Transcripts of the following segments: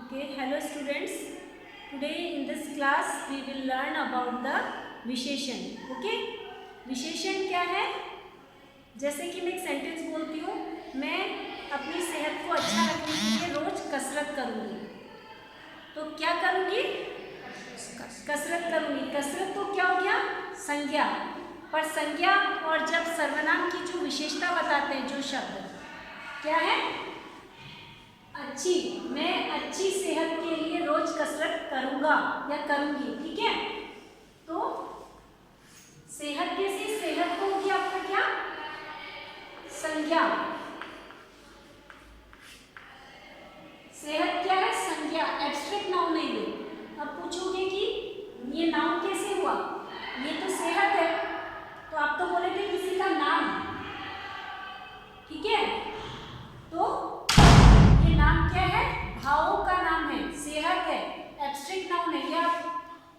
Okay, hello students. Today in this class we will learn about the विशेषण. Okay? विशेषण क्या है? जैसे कि मैं एक सेंटेंस बोलती हूँ, मैं अपनी सेहत को अच्छा रखने के लिए रोज कसरत करूँगी. तो क्या करूँगी? कसरत करूँगी. कसरत तो क्या हो गया? संज्ञा. पर संज्ञा और जब सर्वनाम की जो विशेषता बताते हैं, जो शब्द क्या है? अच्छी. मैं अच्छी सेहत के लिए रोज कसरत करूँगा या करूँगी. ठीक है? तो सेहत कैसी? सेहत को होगी आपका क्या? संज्ञा. सेहत क्या है? संज्ञा. एब्स्ट्रैक्ट नाउन नहीं है. अब पूछोगे कि ये नाउन कैसे हुआ? ये तो सेहत है, तो आप तो बोले थे किसी का नाम. ठीक है? तो ये नाम क्या है? भावों का नाम है. सेहत है, एब्स्ट्रैक्ट नाउन है, ये आप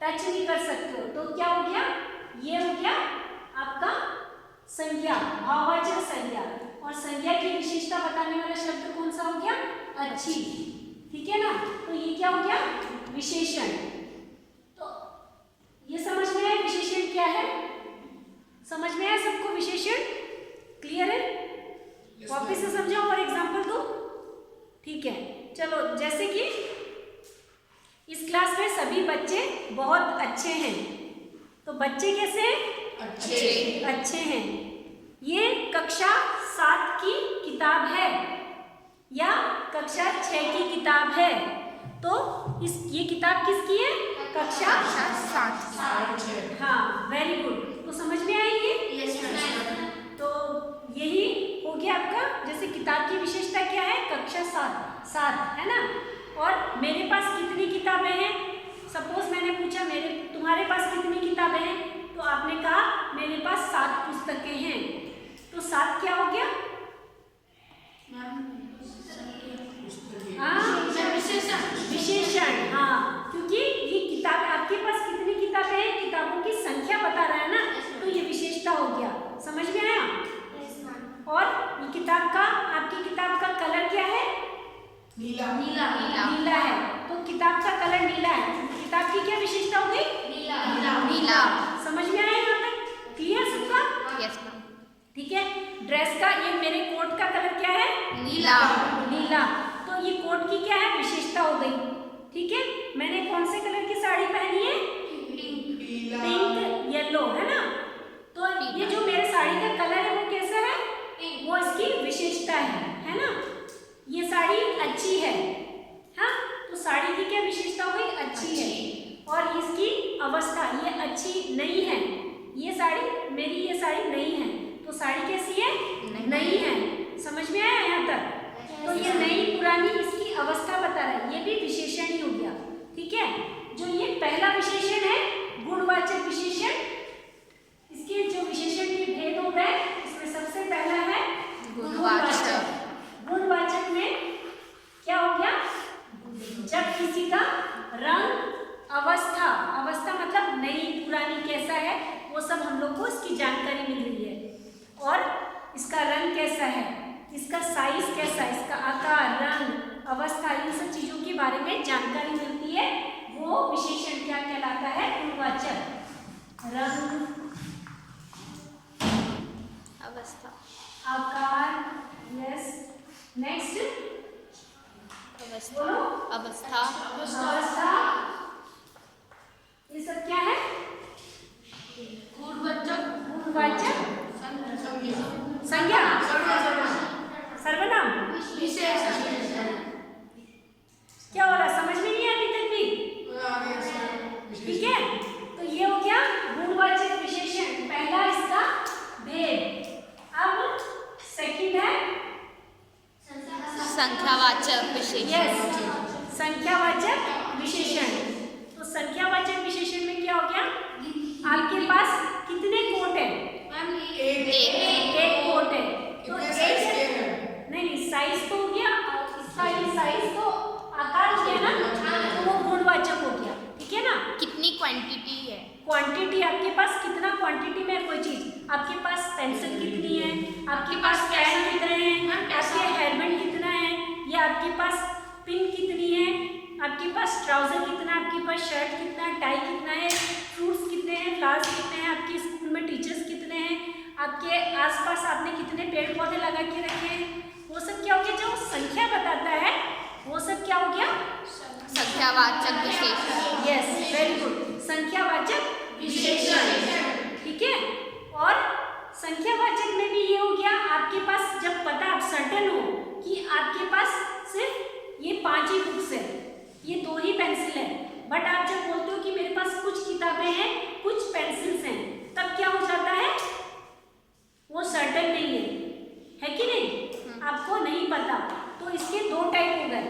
टच नहीं कर सकते हो. तो क्या हो गया? ये हो गया आपका संज्ञा, भाववाचक संज्ञा. और संज्ञा की विशेषता बताने वाला शब्द कौन सा हो गया? अच्छी. ठीक है ना? तो ये क्या हो गया? विशेषण. तो ये समझ में आया विशेषण क्या है? समझ में आया सबको विशेषण? क्लियर है? वापिस से समझाओ और एग्जाम्पल दो. ठीक है, चलो. जैसे कि इस क्लास में सभी बच्चे बहुत अच्छे हैं. तो बच्चे कैसे हैं? अच्छे हैं. ये कक्षा 7 की किताब है या कक्षा 6 की किताब है. तो ये किताब किसकी है? कक्षा 7 की. हाँ, वेरी गुड. तो समझ में आएगी? तो यही हो गया आपका. जैसे किताब की विशेषता क्या है? कक्षा 7 है ना. और मेरे पास कितनी किताबें हैं? सपोज मैंने पूछा तुम्हारे पास कितनी किताबें हैं? तो आपने कहा मेरे पास 7 पुस्तकें हैं. तो 7 क्या हो गया? विशेषण. हाँ, क्योंकि ये किताब, आपके पास कितनी किताबें हैं, किताबों की संख्या बता रहा है ना. तो ये विशेषता हो गया. समझ में आया? और ये किताब का, आपकी किताब का कलर क्या है? नीला है. तो किताब का कलर नीला है. किताब की क्या विशेषता हो गई? नीला. समझ में आया यहाँ तक? क्लियर सबका? Yes ma'am. ठीक है. ड्रेस का, ये मेरे कोट का कलर क्या है? नीला. तो ये कोट की क्या है? विशेषता हो गई. ठीक है. मैंने कौन से कलर की साड़ी पहनी है? पिंक येलो, है ना. तो ये जो मेरे साड़ी का कलर है वो कैसा है? वो इसकी विशेषता है ना. ये साड़ी अच्छी है. हाँ, तो साड़ी की क्या विशेषता हो गई? अच्छी है. और इसकी अवस्था, ये अच्छी नहीं है. ये साड़ी, मेरी ये साड़ी नहीं है. तो साड़ी कैसी है? नहीं है. समझ में आया यहाँ तक? तो ये नई पुरानी, इसकी अवस्था बता रहा है. ये भी विशेषण ही हो गया. ठीक है. जो ये पहला विशेषण है गुणवाचक विशेषण, इसके जो विशेषण के भेद हो गए, इसमें सबसे पहला है गुणवाचक. गुणवाचक में क्या हो गया? जब किसी का रंग, अवस्था मतलब नई पुरानी कैसा है, वो सब हम लोग को इसकी जानकारी मिल रही है. और इसका रंग कैसा है, इसका साइज कैसा है, इसका आकार, रंग, अवस्था, इन सब चीजों के बारे में जानकारी मिलती है. वो विशेषण क्या कहलाता है? गुणवाचक. रंग, अवस्था. आकार. यस. नेक्स्ट अवस्था. ये सब क्या है? गुणवाचक संज्ञा, सर्वनाम, क्या हो रहा? समझ में नहीं आया अभी तक भी? ठीक है. तो ये हो गया गुणवाचक विशेषण. पहला इसका भेद. अब सेकंड है संख्यावाचक विशेषण. यस, संख्यावाचक विशेषण. तो संख्यावाचक विशेषण में क्या हो गया? आपके पास कितने कोट है? एक कोट है. तो एक नहीं, साइज तो हो गया. इसका ये साइज तो आकार हो गया ना, तो वो गुणवाचक हो गया. ठीक है ना. कितनी क्वांटिटी है? क्वांटिटी, आपके पास कितना क्वांटिटी में कोई चीज, आपके पास पेंसिल कितनी है, आपके पास पेन कितने हैं, आपके हेलमेट कितना है, या आपके पास पिन कितनी है, आपके पास ट्राउजर कितना है, आपके पास शर्ट कितना है, टाई कितना है, फ्रूट्स कितने हैं, फ्लावर्स कितने हैं, आपके स्कूल में टीचर्स कितने हैं, आपके आसपास आपने कितने पेड़ पौधे लगा के रखे हैं, वो सब क्या हो गया, जो संख्या बताता है वो सब क्या हो गया, संख्यावाचक विशेषण। यस, वेरी गुड, संख्यावाचक विशेषण। ठीक है, और संख्यावाचक में भी ये हो गया, आपके पास जब पता आप सर्टेन हो कि आपके पास सिर्फ ये 5 ही बुक्स है, ये 2 ही पेंसिल है, बट आप जब बोलते हो कि मेरे पास कुछ किताबें हैं, कुछ पेंसिल्स हैं, तब क्या हो जाता है, वो सर्टेन नहीं है कि नहीं, आपको नहीं पता। तो इसके 2 टाइप हो गए,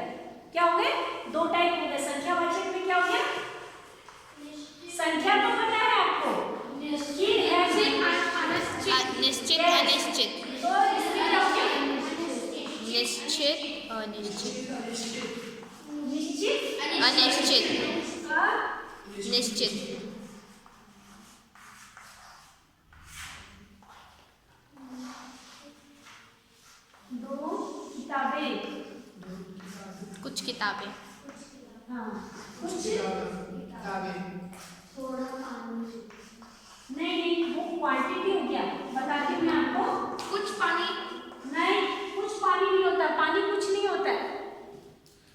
क्या हो गए, 2 टाइप हो गए। संख्यावाचक में क्या हो गया, संख्या तो पता है आपको, निश्चित है, निश्चित अनिश्चित, तो इसमें क्या हो गया, निश्चित अनिश्चित, निश्चित अनिश्चित, और निश्चित। दो किताबें, कुछ किताबें, हाँ, कुछ थोड़ा पानी, नहीं वो क्वांटिटी हो गया, बताती हूँ मैं आपको, कुछ पानी, नहीं कुछ पानी नहीं होता, पानी कुछ नहीं होता है,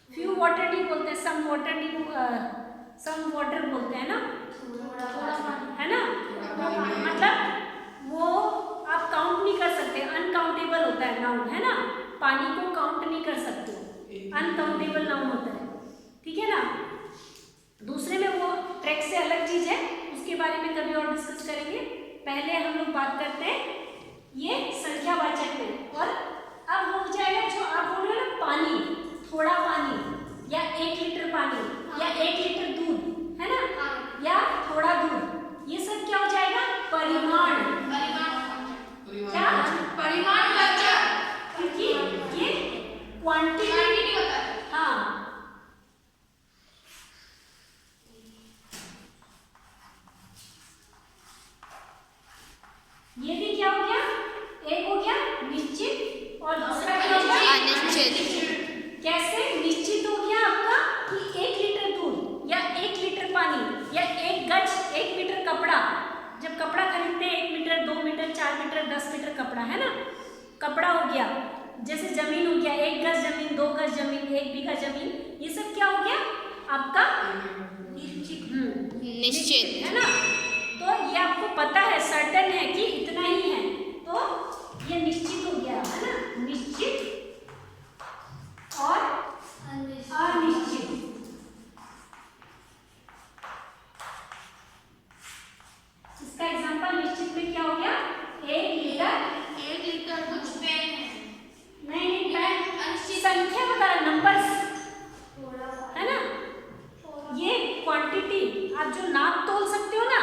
फ्यू वाटर नहीं बोलते हैं, सम वाटर नहीं, सम वाटर बोलते हैं ना, है ना, मतलब वो आप काउंट नहीं कर सकते, अनकाउंटेबल होता है नाउन, है ना, पानी को काउंट नहीं कर सकते, अनकाउंटेबल नाउन होता है, ठीक है ना। दूसरे में वो ट्रैक से अलग चीज है, उसके बारे में कभी और डिस्कस करेंगे, पहले हम लोग बात करते हैं ये संख्यावाचक में। और अब हो जाएगा जो आप बोल रहे हो ना, पानी, थोड़ा पानी, या 1 लीटर पानी, या 1 लीटर दूध, है ना, या थोड़ा दूध, ये सब क्या हो जाएगा, परिमाण, क्या परिमाणवाचक, क्योंकि ये क्वांटिटी होता है, हाँ, ये भी क्या हो गया, एक हो गया निश्चित और दूसरा क्या हो गया, अनिश्चित। कैसे, निश्चित हो गया आपका कि 1 लीटर दूध, या 1 लीटर पानी, या 1 गज, 1 मीटर कपड़ा, जब कपड़ा खरीदते हैं 1 मीटर, 2 मीटर, 4 मीटर, 10 मीटर कपड़ा, है ना, कपड़ा हो गया। जैसे जमीन हो गया, 1 गज जमीन, 2 गज जमीन, 1 बीघा जमीन, ये सब क्या हो गया आपका, निश्चित, है ना। तो ये आपको पता है, सर्टेन है कि इतना ही है, तो ये निश्चित हो गया, है ना, निश्चित और अनिश्चित। इसका एग्जांपल निश्चित में क्या हो गया, 1 लीटर कुछ पेन है, नहीं पेन, संख्या बता रहा, नंबर्स, है ना, ये क्वांटिटी, आप जो नाप तोल सकते हो ना,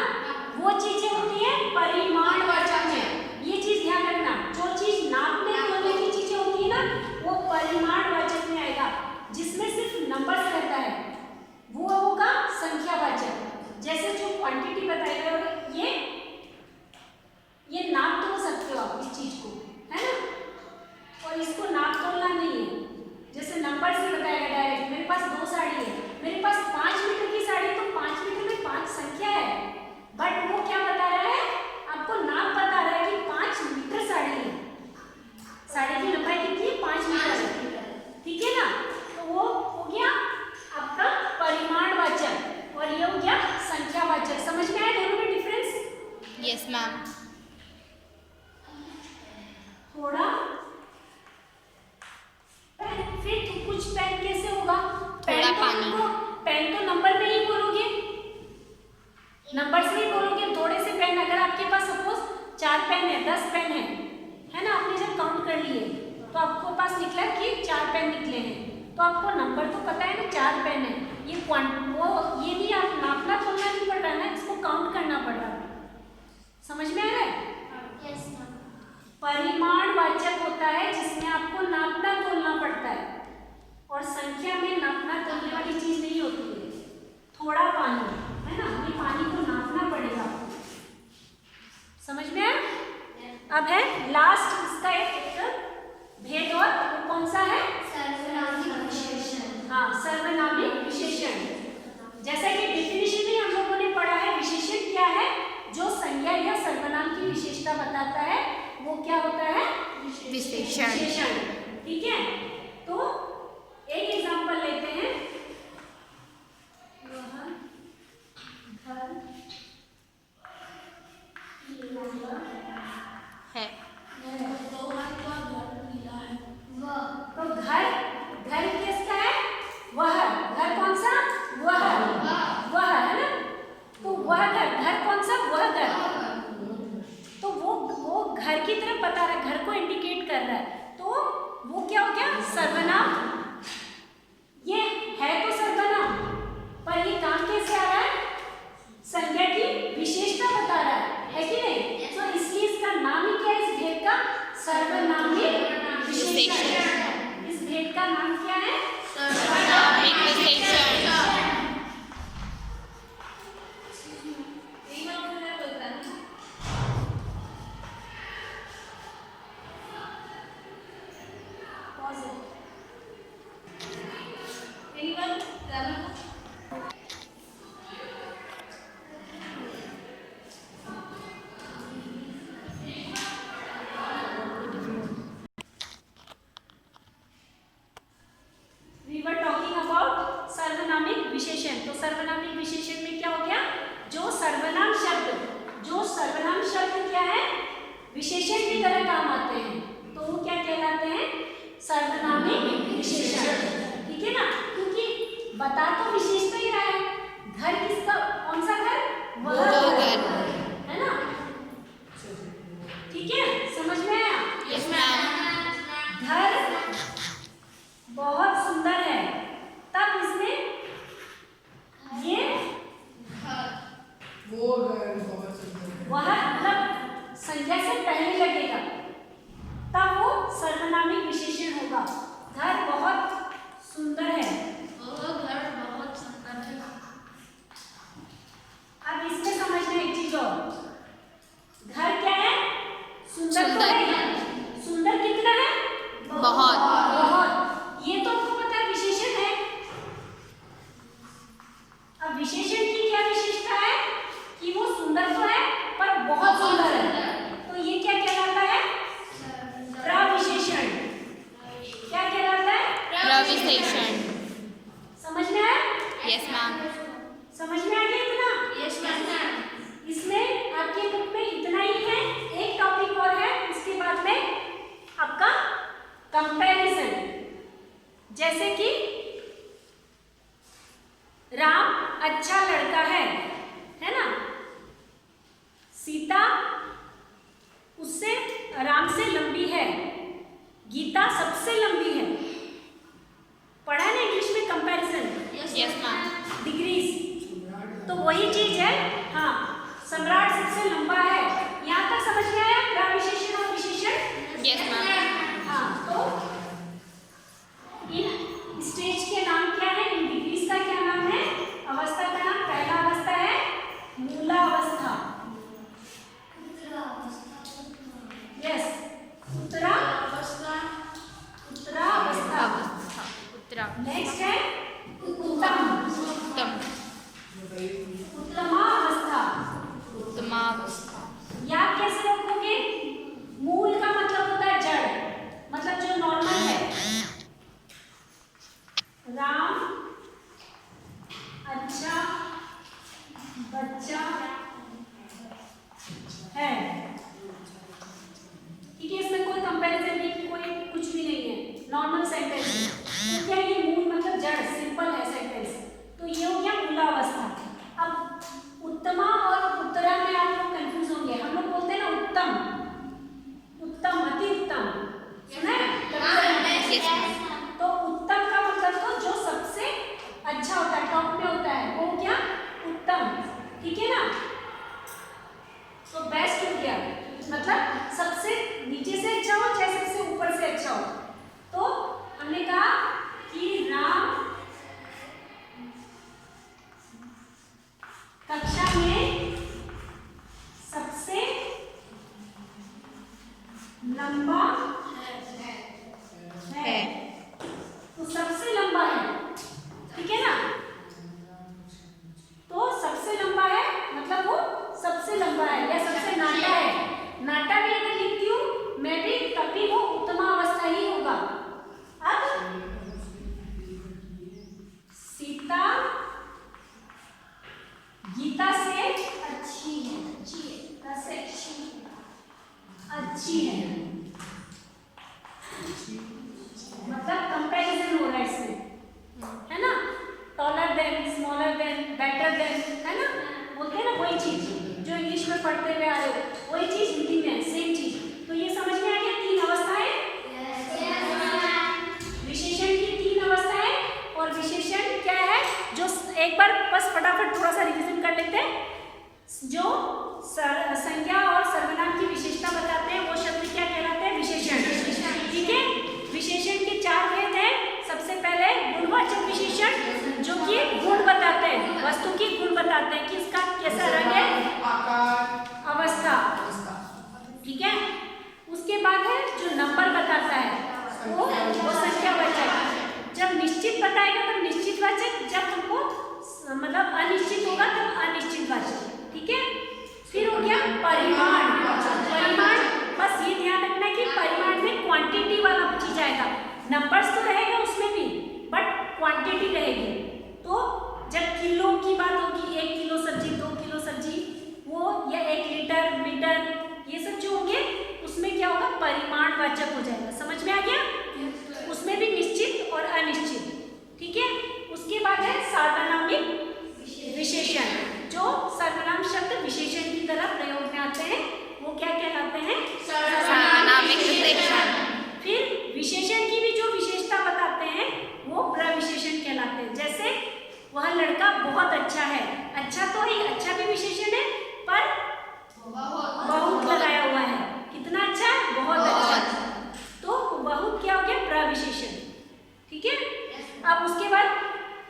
वो चीजें होती है परिमाणवाचक में, ये चीज ध्यान रखना, जो चीज नापने तोलने की चीजें होती है ना, वो परिमाणवाचक में आएगा, जिसमें सिर्फ नंबर्स रहता है वो होगा संख्यावाचक। जैसे जो क्वांटिटी बताएगा, ये नाप तोल सकते हो आप इस चीज को, है ना, और इसको नाप तोलना नहीं है, जैसे नंबर से बताएगा डायरेक्ट, मेरे पास 2 साड़ी है, मेरे पास 5 मीटर की साड़ी, तो 5 मीटर में 5 संख्या है, बट वो क्या बता रहा है, आपको नाप बता रहा है कि 5 मीटर साड़ी है, साड़ी की लंबाई कितनी है, 5 मीटर है, ठीक है ना। तो वो हो गया आपका परिमाणवाचक, और ये हो गया संख्यावाचक। समझ में आया दोनों में डिफरेंस? Yes ma'am. थोड़ा पेन, फिर तो कुछ पेन कैसे होगा, थोड़ा पानी, पेन तो नंबर में ही बोलोगे, नंबर से ही बोलोगे, थोड़े से पेन, अगर आपके पास सपोज 4 पेन है, 10 पेन है ना, आपने जब काउंट कर लिए तो आपको पास निकला कि 4 पेन निकले हैं, तो आपको नंबर तो पता है ना, 4 पेन है, ये ये भी आप नापना तोलना नहीं पड़ रहा है ना, इसको काउंट करना पड़ रहा है, समझ में आ रहा है? Yes ma'am. परिमाणवाचक होता है जिसमें आपको नापना तोलना पड़ता है, और संख्या में नापना तोलने वाली चीज नहीं होती है। थोड़ा पानी, है ना, हमें पानी को नापना पड़ेगा, समझ में आया? अब है लास्ट, इसका एक भेद, और वो कौन सा है, सर्वनामिक विशेषण। हाँ, सर्वनामिक विशेषण। क्या होता है? विशेषण। ठीक है, तो एक एग्जांपल लेते हैं। वह घर है। तो घर किसका है? वह। घर कौन सा? वह है ना। तो वह घर कौन सा? वह घर। तो वो घर की तरफ बता रहा है, घर को इंडिकेट कर रहा है, तो वो क्या हो गया? सर्वनाम। ये है तो सर्वनाम, पर ये काम कैसे आ रहा है? संज्ञा की विशेषता बता रहा है कि नहीं? तो इसलिए इसका नाम ही क्या है इस भेद का? सर्वनामिक विशेषण। इस भेद का नाम क्या है? सर्वनामिक विशेषण। We were talking about सर्वनामिक विशेषण। तो सर्वनामिक विशेषण में क्या हो गया? जो सर्वनाम शब्द क्या है? विशेषण की तरह काम आते हैं, तो वो क्या कहलाते हैं? सर्वनामिक विशेषण। ठीक है ना, क्योंकि बता तो विशेषता ही रहा है। घर किसका? कौन सा घर? वह घर है ना। ठीक है, समझ में आया? Yes ma'am. घर बहुत सुंदर है, तब इसमें ये वह मतलब संज्ञा से पहले लगेगा, तब वो सर्वनामिक विशेषण होगा। घर बहुत सुंदर है। अब इसमें समझना एक चीज और, घर क्या है? सुंदर तो है। सुंदर कितना है? बहुत। ये तो आपको पता है विशेषण है। अब विशेषण की क्या विशेषता है? कि वो सुंदर तो है पर बहुत सुंदर है, तो ये क्या कहलाता है? प्रविशेषण। क्या कहलाता है? प्रविशेषण। समझ में आया? Yes ma'am. समझ में आ गया इतना? Yes ma'am. इसमें आपके बुक में इतना ही है। एक टॉपिक और है, उसके बाद में आपका कंपैरिजन। जैसे कि राम अच्छा लड़का है ना। सीता उससे राम से लंबी है। गीता सबसे लंबी है। पढ़ा है ना इंग्लिश में कंपैरिजन? Yes ma'am. डिग्रीज, तो वही चीज है। हाँ, सम्राट सबसे लंबा है। यहाँ तक समझ में आया? प्रविशेषण और विशेषण। Yes ma'am. हाँ, तो इन स्टेज के नाम क्या है? इन डिग्रीज का क्या नाम है? अवस्था का नाम। पहला अवस्था है मूलावस्था। यस, उत्तरावस्था। नेक्स्ट है उत्तमावस्था। याद कैसे रखोगे? मूल का मतलब होता है जड़, than, smaller than, better than, है ना, बोलते हैं ना, वही चीज जो इंग्लिश में पढ़ते हुए आ रहे हो वही चीज हिंदी में है, सेम चीज। तो ये समझ में आ गया तीन अवस्थाएं, विशेषण की तीन अवस्थाएं। और विशेषण क्या है, जो एक बार बस फटाफट थोड़ा सा रिवीजन कर लेते हैं। जो संज्ञा और सर्वनाम की विशेषता बताते हैं वो शब्द क्या कहलाते हैं, विशेषण। ठीक है, विशेषण के चार भेद हैं। सबसे पहले गुणवाचक विशेषण, जो कि गुण बताते हैं, वस्तु की गुण बताते हैं कि इसका कैसा रंग है, अवस्था। ठीक है, उसके बाद है जो नंबर बताता है वो संख्यावाचक। जब निश्चित बताएगा तब निश्चितवाचक, जब हमको मतलब अनिश्चित होगा तब अनिश्चितवाचक। ठीक है, फिर हो गया परिमाण। परिमाण, बस ये ध्यान रखना है कि परिमाण में क्वांटिटी वाला चीज आएगा, नंबर्स तो रहेगा उसमें भी बट क्वांटिटी रहेगी। तो जब किलो की बात होगी, 1 किलो सब्जी, 2 किलो सब्जी, वो या 1 लीटर, मीटर, ये सब जो होंगे उसमें क्या होगा, परिमाणवाचक हो जाएगा। समझ में आ गया? उसमें भी निश्चित और अनिश्चित। ठीक है, उसके बाद है सार्वनामिक विशेषण। जो सर्वनाम शब्द विशेषण की तरह प्रयोग में आते हैं वो क्या कहलाते हैं, सार्वनामिक विशेषण। फिर विशेषण की भी जो विशेषता बताते हैं वो प्रविशेषण कहलाते हैं। जैसे वह लड़का बहुत अच्छा है, अच्छा तो ही, अच्छा भी विशेषण है पर बहुत लगाया हुआ है, कितना अच्छा है, बहुत अच्छा, तो बहुत क्या हो गया, प्रविशेषण। ठीक है, अब उसके बाद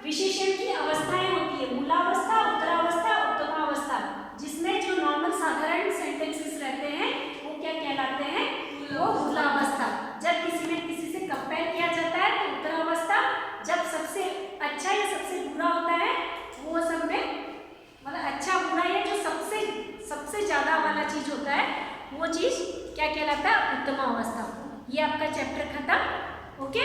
विशेषण की अवस्थाएं होती है, मूलावस्था, उत्तरावस्था, उत्तमावस्था। जिसमें जो नॉर्मल साधारण सेंटेंसेस रहते हैं वो क्या कहलाते हैं, वो मूलावस्था। जब किसी में किसी से कंपेयर किया जाता है तो उत्तरावस्था। जब सबसे अच्छा या सबसे बुरा होता है वो सब में मतलब अच्छा बुरा या जो सबसे ज्यादा वाला चीज होता है वो चीज क्या कहलाता है, उत्तमावस्था। ये आपका चैप्टर खत्म। ओके।